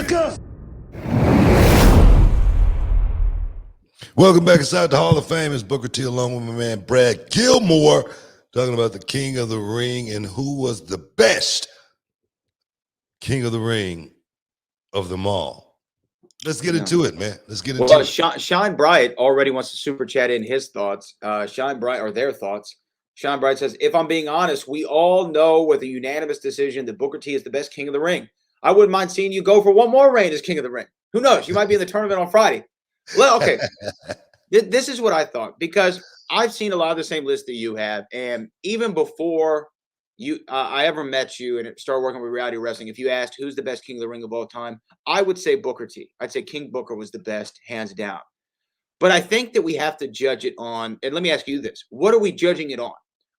sucker! Welcome back inside the Hall of Fame. It's Booker T along with my man Brad Gilmore, talking about the King of the Ring and who was the best King of the Ring of them all. Let's get into it, man. Let's get into it. Shine Bright already wants to super chat in his thoughts. Shine Bright, or their thoughts. Shine Bright says, if I'm being honest, we all know with a unanimous decision that Booker T is the best King of the Ring. I wouldn't mind seeing you go for one more reign as King of the Ring. Who knows? You might be in the tournament on Friday. Well, okay. This is what I thought, because I've seen a lot of the same list that you have. And even before I ever met you and started working with reality wrestling, if you asked who's the best King of the Ring of all time, I would say Booker T. I'd say King Booker was the best, hands down. But I think that we have to judge it on, and let me ask you this. What are we judging it on?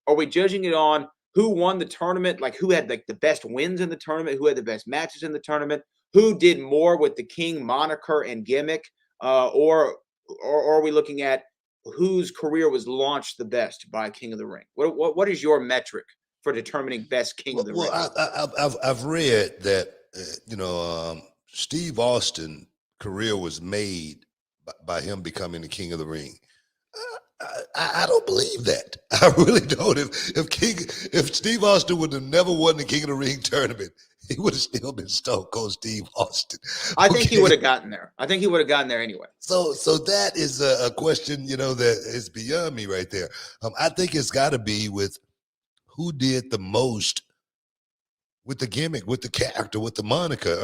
Are we judging it on who won the tournament, like who had like the best wins in the tournament, who had the best matches in the tournament, who did more with the King moniker and gimmick, or are we looking at whose career was launched the best by King of the Ring? What is your metric for determining best King of the Ring? I've read that Steve Austin's career was made by him becoming the King of the Ring. I don't believe that. I really don't. If Steve Austin would have never won the King of the Ring tournament, he would have still been Stone Cold Steve Austin. I think he would have gotten there. I think he would have gotten there anyway. So that is a question, that is beyond me right there. I think it's got to be with who did the most with the gimmick, with the character, with the moniker.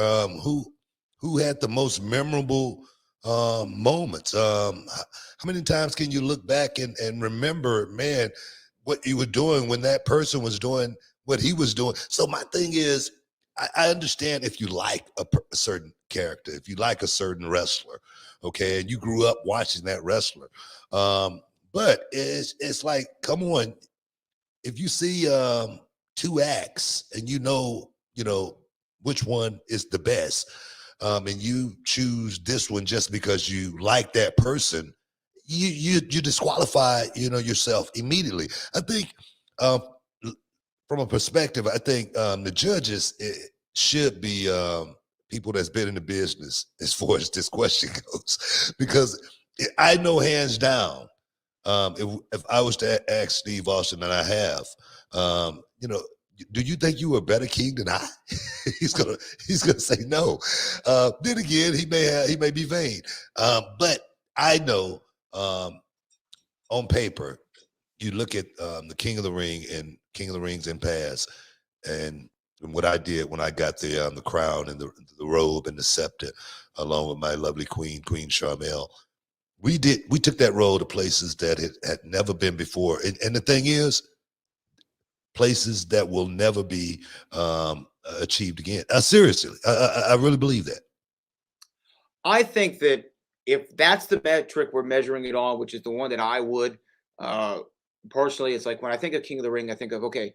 Who had the most memorable moments? How many times can you look back and remember, man, what you were doing when that person was doing what he was doing? So my thing is, I understand if you like a certain character, if you like a certain wrestler, okay, and you grew up watching that wrestler. But it's like, come on, if you see two acts and you know which one is the best, and you choose this one just because you like that person, you disqualify yourself immediately. I think from a perspective, I think the judges should be people that's been in the business as far as this question goes, because I know hands down, if I was to ask Steve Austin, and I have, do you think you were a better king than I? he's gonna say no. Then again, he may be vain, but I know on paper, you look at the King of the Ring and King of the Rings in past, and what I did when I got the crown and the robe and the scepter, along with my lovely Queen Charmel. We took that road to places that had never been before, and the thing is, places that will never be achieved again. Seriously, I really believe that. I think that if that's the metric we're measuring it on, which is the one that I would personally, it's like when I think of King of the Ring, I think of, okay,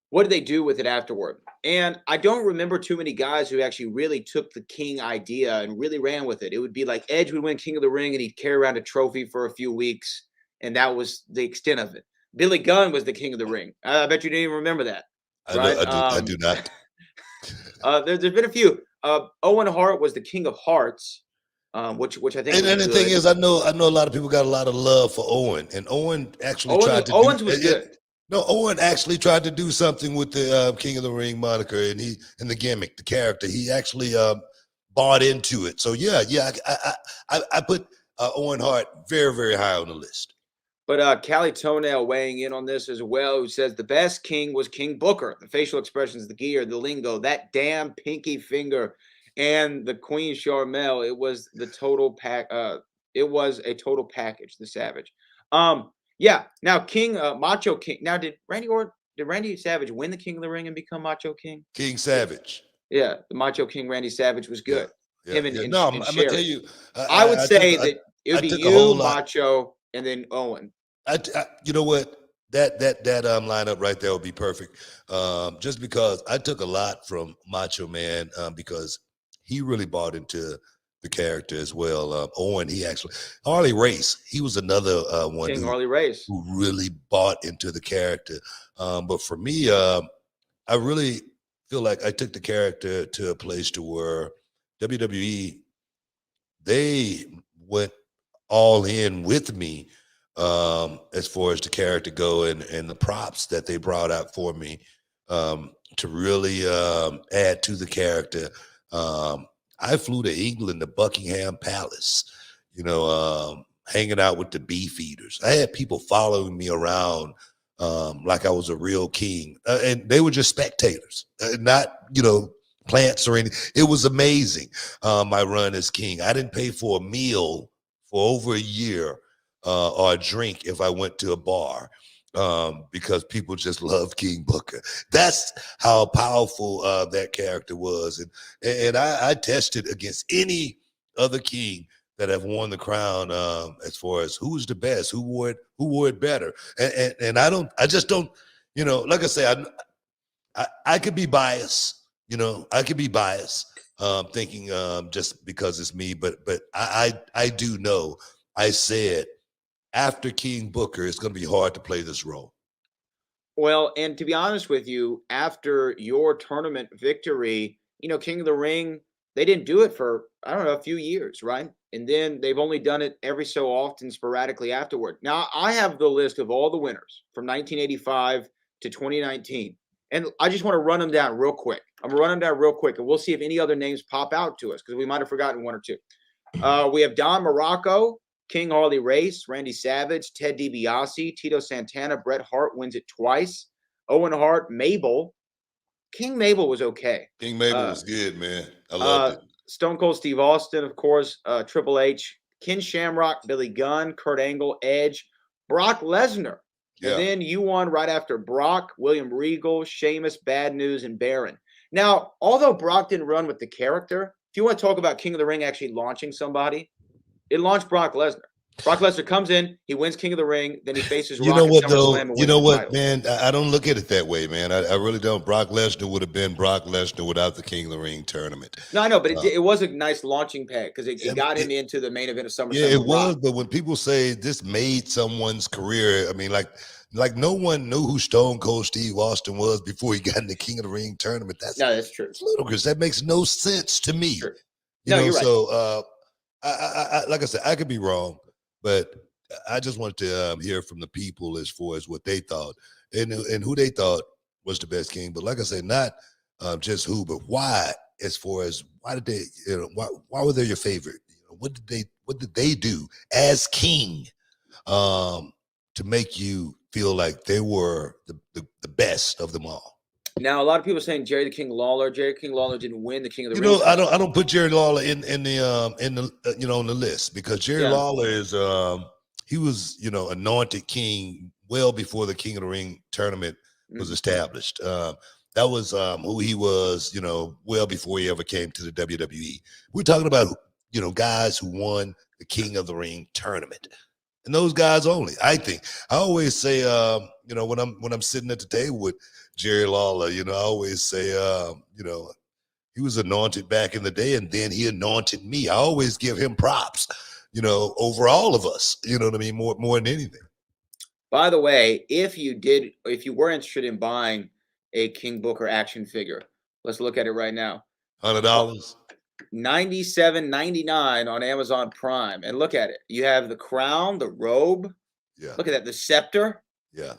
what did they do with it afterward? And I don't remember too many guys who actually really took the King idea and really ran with it. It would be like Edge would win King of the Ring and he'd carry around a trophy for a few weeks, and that was the extent of it. Billy Gunn was the King of the Ring. I bet you didn't even remember that. Right? I do not. There's been a few. Owen Hart was the King of Hearts, which I think. And the thing is, I know a lot of people got a lot of love for Owen, and Owen actually tried to. Owens was good. No, Owen actually tried to do something with the King of the Ring moniker and the gimmick, the character. He actually bought into it. So yeah, I put Owen Hart very, very high on the list. But Callie Toenail weighing in on this as well, who says the best king was King Booker. The facial expressions, the gear, the lingo, that damn pinky finger, and the Queen Charmel. It was the total pack. It was a total package. The Savage. Yeah. Now King, Macho King. Now did Randy Savage win the King of the Ring and become Macho King? King Savage. Yeah, the Macho King Randy Savage was good. Yeah, I'm gonna tell you. I would say that it would be you, Macho, and then Owen. You know what? That lineup right there would be perfect. Just because I took a lot from Macho Man, because he really bought into the character as well. Owen, Harley Race, he was another one Harley Race who really bought into the character. But for me, I really feel like I took the character to a place to where WWE, they went all in with me as far as the character go and the props that they brought out for me to really add to the character. I flew to England to Buckingham Palace, hanging out with the beef eaters. I had people following me around like I was a real king, and they were just spectators, not plants or anything. It was amazing. My run as king. I didn't pay for a meal for over a year or a drink if I went to a bar because people just love King Booker. That's how powerful that character was, and I tested against any other king that have worn the crown as far as who's the best, who wore it better, and I just don't, like I say, I could be biased. I could be biased, thinking just because it's me, but I do know. I said after King Booker, it's going to be hard to play this role. Well, and to be honest with you, after your tournament victory, King of the Ring, they didn't do it for, I don't know, a few years, right? And then they've only done it every so often, sporadically afterward. Now, I have the list of all the winners from 1985 to 2019. And I just want to run them down real quick. I'm going to run them down real quick, and we'll see if any other names pop out to us because we might have forgotten one or two. We have Don Morocco, King Harley Race, Randy Savage, Ted DiBiase, Tito Santana, Bret Hart wins it twice, Owen Hart, Mabel. King Mabel was okay. King Mabel was good, man. I loved it. Stone Cold Steve Austin, of course, Triple H, Ken Shamrock, Billy Gunn, Kurt Angle, Edge, Brock Lesnar. Yeah. And then you won right after Brock, William Regal, Sheamus, Bad News, and Baron. Now, although Brock didn't run with the character, if you want to talk about King of the Ring actually launching somebody, it launched Brock Lesnar. Brock Lesnar comes in, he wins King of the Ring, then he faces Rock at SummerSlam and wins you know what, title. man? I don't look at it that way, man. I really don't. Brock Lesnar would have been Brock Lesnar without the King of the Ring tournament. No, I know, but it was a nice launching pad because it got him into the main event of SummerSlam. Yeah, it was. But when people say this made someone's career, I mean, like no one knew who Stone Cold Steve Austin was before he got in the King of the Ring tournament. That's true. It's ludicrous. That makes no sense to me. Sure. You're right. So, I like I said, I could be wrong, but I just wanted to hear from the people as far as what they thought and who they thought was the best king. But like I said, not just who, but why. As far as why did they, why were they your favorite? What did they do as king to make you feel like they were the best of them all? Now, a lot of people are saying Jerry the King Lawler. Jerry King Lawler didn't win the King of the Ring. I don't put Jerry Lawler in the on the list because Jerry Lawler is he was anointed king well before the King of the Ring tournament was established. That was who he was, well before he ever came to the WWE. We're talking about guys who won the King of the Ring tournament. And those guys only, I think. I always say, when I'm sitting at the table with Jerry Lawler, I always say, he was anointed back in the day, and then he anointed me. I always give him props, over all of us. You know what I mean? More than anything. By the way, if you were interested in buying a King Booker action figure, let's look at it right now. $100. $97.99 on Amazon Prime, and look at it. You have the crown, the robe. Yeah. Look at that, the scepter. Yeah.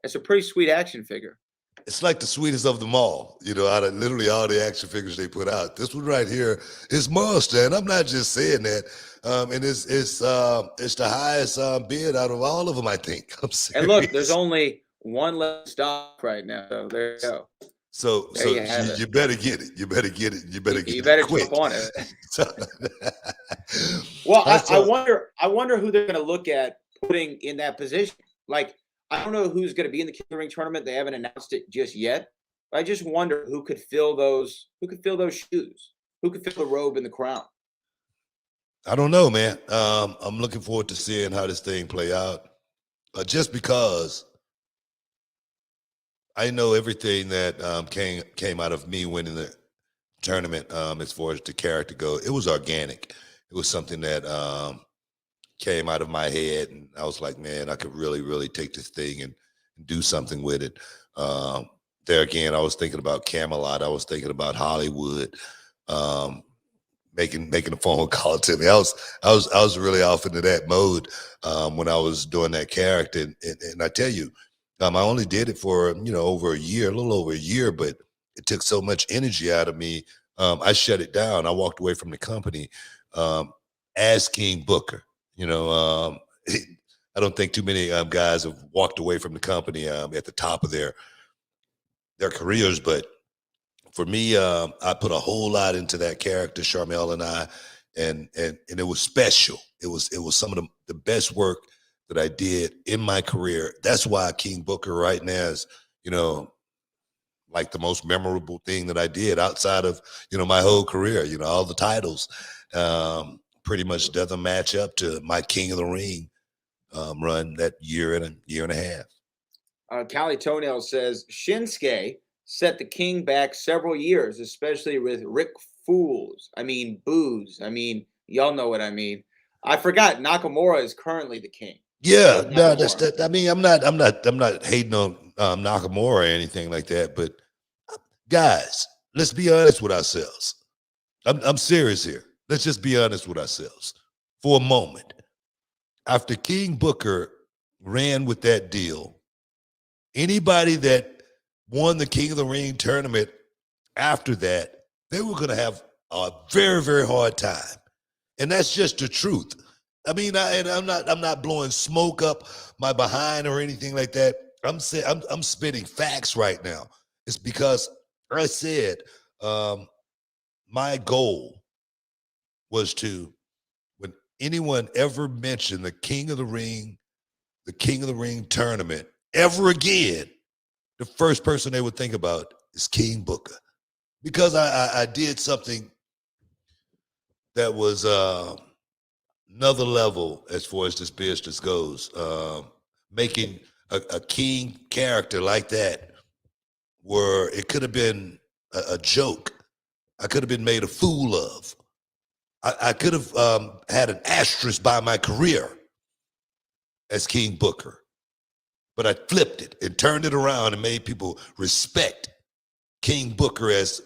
It's a pretty sweet action figure. It's like the sweetest of them all. Out of literally all the action figures they put out, this one right here is monster, and I'm not just saying that. And it's the highest bid out of all of them, I think. I'm serious. And look, there's only one less stock right now. So there you go. So you better get it. You better get it. You better jump on it. Well, I wonder who they're going to look at putting in that position. Like, I don't know who's going to be in the King of the Ring tournament. They haven't announced it just yet. But I just wonder who could fill those shoes. Who could fill the robe and the crown? I don't know, man. I'm looking forward to seeing how this thing play out. Just because I know everything that came out of me winning the tournament as far as the character goes. It was organic. It was something that came out of my head, and I was like, man, I could really, really take this thing and do something with it. There again, I was thinking about Camelot. I was thinking about Hollywood. making a phone call to me. I was really off into that mode when I was doing that character, and I tell you, I only did it for over a year, a little over a year, but it took so much energy out of me. I shut it down. I walked away from the company as King Booker. I don't think too many guys have walked away from the company at the top of their careers, but for me, I put a whole lot into that character, Charmel and I, and it was special. It was some of the best work that I did in my career. That's why King Booker right now is, like the most memorable thing that I did outside of, my whole career. All the titles pretty much doesn't match up to my King of the Ring run that year and a half. Callie Toenail says Shinsuke set the King back several years, especially with Rick Fools. Booze. Y'all know what I mean. I forgot Nakamura is currently the King. Yeah, no, that's that. I'm not hating on Nakamura or anything like that, but guys, let's be honest with ourselves. I'm serious here. Let's just be honest with ourselves for a moment. After King Booker ran with that deal, anybody that won the King of the Ring tournament after that, they were going to have a very, very hard time. And that's just the truth. I'm not blowing smoke up my behind or anything like that. I'm spitting facts right now. It's because I said my goal was to, when anyone ever mentioned the King of the Ring tournament ever again, the first person they would think about is King Booker, because I did something that was another level as far as this business goes. Making a King character like that, where it could have been a joke, I could have been made a fool of. I could have had an asterisk by my career as King Booker, but I flipped it and turned it around and made people respect King Booker as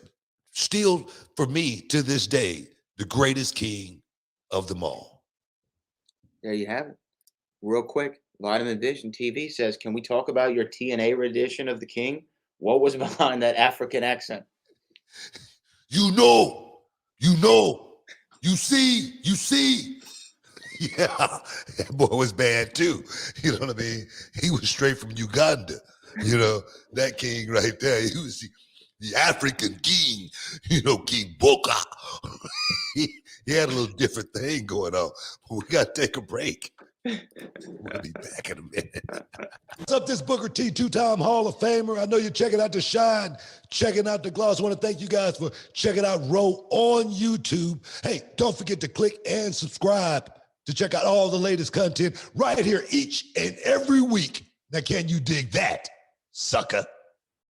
still, for me to this day, the greatest king of them all. There you have it. Real quick, Vitamin Edition TV says, can we talk about your TNA rendition of the King? What was behind that African accent? You see. Yeah, that boy was bad too. You know what I mean? He was straight from Uganda. That king right there. He was the African king, King Booker. he had a little different thing going on. But we got to take a break. We'll be back in a minute. What's up, this Booker T, two-time Hall of Famer? I know you're checking out The Shine, checking out The Gloss. I want to thank you guys for checking out Row on YouTube. Hey, don't forget to click and subscribe to check out all the latest content right here each and every week. Now, can you dig that, sucker?